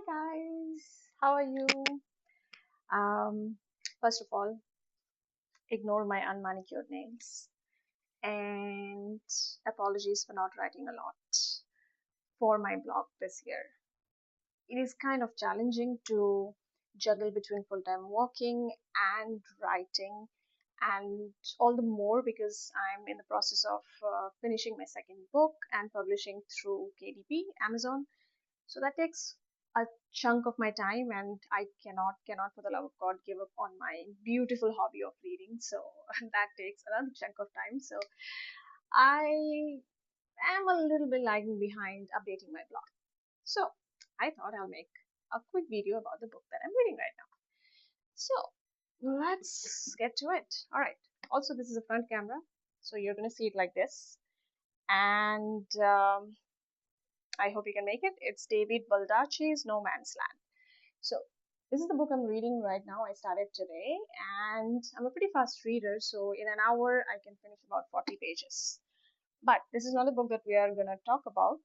Guys, how are you? Um, First of all, ignore my unmanicured nails and apologies for not writing a lot for my blog this year. It is kind of challenging to juggle between full-time working and writing, and all the more because I'm in the process of finishing my second book and publishing through KDP, Amazon. So that takes a chunk of my time, and I cannot for the love of God give up on my beautiful hobby of reading. So that takes another chunk of time. So I am a little bit lagging behind updating my blog. So I thought I'll make a quick video about the book that I'm reading right now. So let's get to it. All right. Also, this is a front camera, so you're gonna see it like this, and I hope you can make it. It's David Baldacci's No Man's Land. So this is the book I'm reading right now. I started today, and I'm a pretty fast reader, so in an hour I can finish about 40 pages. But this is not the book that we are going to talk about.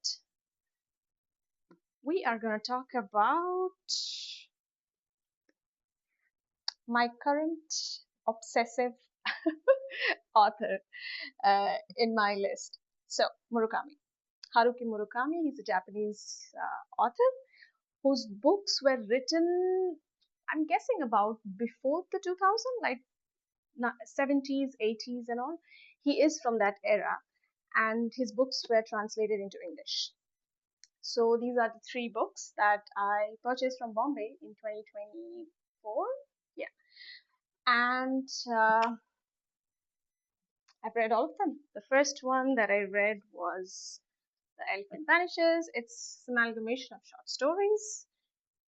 We are going to talk about my current obsessive author in my list. So, Murakami. Haruki Murukami, he's a Japanese author whose books were written, I'm guessing, about before the 2000, like 70s, 80s, and all. He is from that era, and his books were translated into English. So these are the three books that I purchased from Bombay in 2024. Yeah, and I've read all of them. The first one that I read was The Elephant Vanishes. It's an amalgamation of short stories.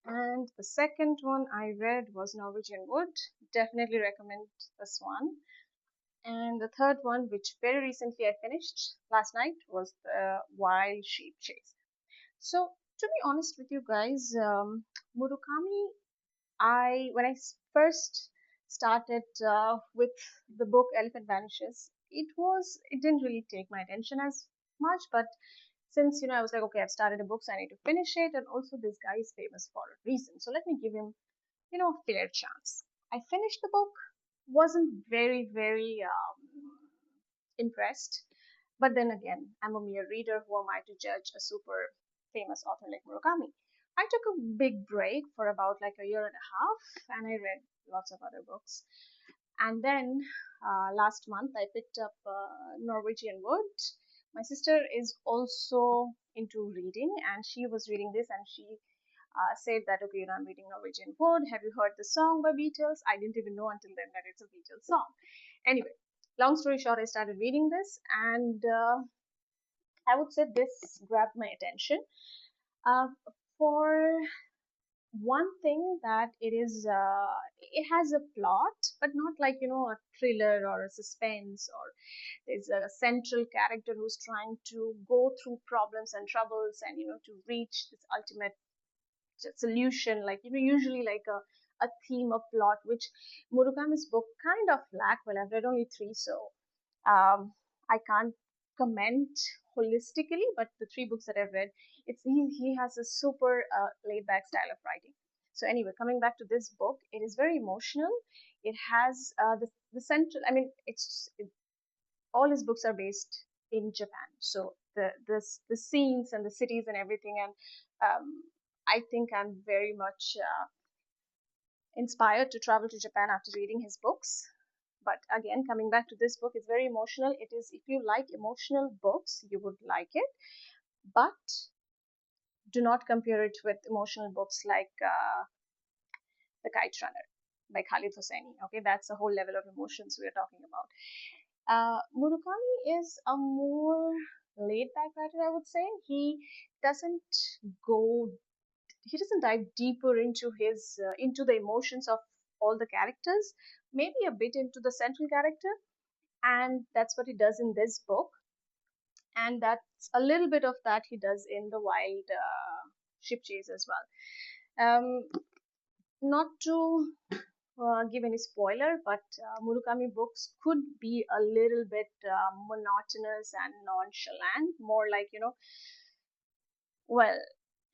And the second one I read was Norwegian Wood. Definitely recommend this one. And the third one, which very recently I finished last night, was The Wild Sheep Chase. So, to be honest with you guys, Murakami, when I first started with the book Elephant Vanishes, it didn't really take my attention as much, but since I was like, okay, I've started a book, so I need to finish it, and also this guy is famous for a reason, so let me give him a fair chance. I finished the book, wasn't very impressed, but then again, I'm a mere reader. Who am I to judge a super famous author like Murakami? I took a big break for about like a year and a half, and I read lots of other books. And then last month, I picked up Norwegian Wood. My sister is also into reading, and she was reading this, and she said that, okay, I'm reading Norwegian Wood. Have you heard the song by Beatles? I didn't even know until then that it's a Beatles song. Anyway, long story short, I started reading this, and I would say this grabbed my attention. Uh, for one thing, that it has a plot, but not like a thriller or a suspense, or there's a central character who's trying to go through problems and troubles, and to reach this ultimate solution, like usually like a theme of plot, which Murakami's book kind of lack. Well, I've read only three, so I can't comment holistically, but the three books that I've read, he has a super laid back style of writing. So anyway, coming back to this book, it is very emotional. It has the central, I mean, all his books are based in Japan, so the scenes and the cities and everything, and I think I'm very much inspired to travel to Japan after reading his books. But again, coming back to this book, it's very emotional. It is, if you like emotional books, you would like it, but do not compare it with emotional books like The Kite Runner by Khalid Hosseini. Okay, that's a whole level of emotions we're talking about. Murakami is a more laid back writer, I would say. Doesn't go he doesn't dive deeper into his into the emotions of all the characters, maybe a bit into the central character, and that's what he does in this book, and that's a little bit of that he does in The Wild Ship Chase as well. Not to give any spoiler, but Murakami books could be a little bit monotonous and nonchalant, more like well,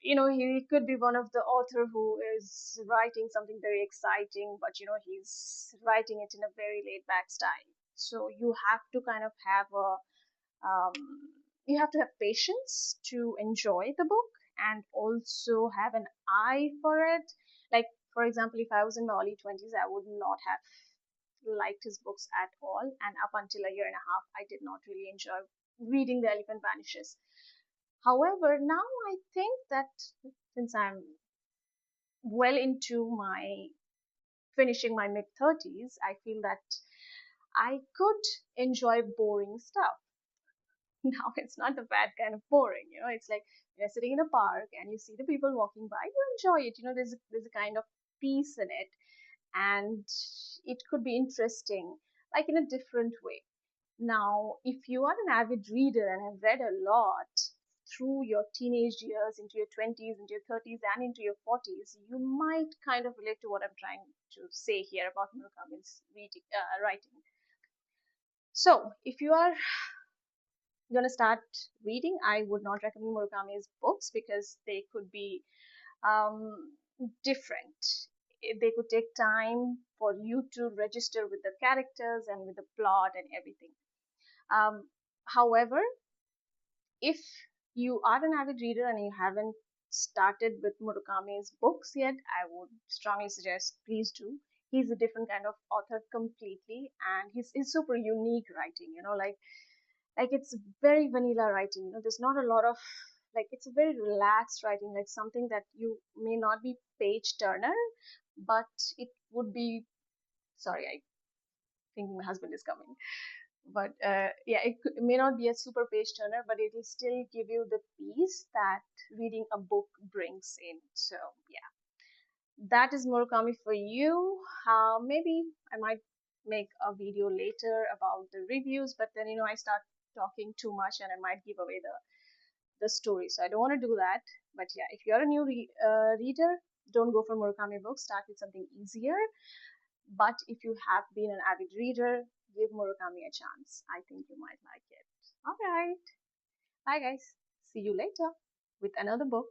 he could be one of the author who is writing something very exciting, but he's writing it in a very laid back style. So you have to kind of have a um, you have to have patience to enjoy the book and also have an eye for it. Like, for example, if I was in my early 20s, I would not have liked his books at all. And up until a year and a half, I did not really enjoy reading The Elephant Vanishes. However, now I think that since I'm well into my finishing my mid 30s, I feel that I could enjoy boring stuff. Now it's not the bad kind of boring, it's like you're sitting in a park and you see the people walking by, you enjoy it, there's a kind of peace in it, and it could be interesting, like in a different way. Now, if you are an avid reader and have read a lot through your teenage years, into your 20s, into your 30s, and into your 40s, you might kind of relate to what I'm trying to say here about Murakami's writing. So, if you are going to start reading, I would not recommend Murakami's books because they could be um, different. They could take time for you to register with the characters and with the plot and everything. However, if you are an avid reader and you haven't started with Murakami's books yet, I would strongly suggest please do. He's a different kind of author completely, and he's super unique writing. Like it's very vanilla writing. There's not a lot of, like, it's a very relaxed writing, like something that you may not be page turner, but it would be. Sorry, I think my husband is coming. But yeah, it may not be a super page turner, but it will still give you the peace that reading a book brings in. So yeah, that is Murakami for you. Maybe I might make a video later about the reviews, but then I start talking too much and I might give away the story. So I don't want to do that. But yeah, if you're a new reader, don't go for Murakami books. Start with something easier. But if you have been an avid reader, give Murakami a chance. I think you might like it. All right. Bye, guys. See you later with another book.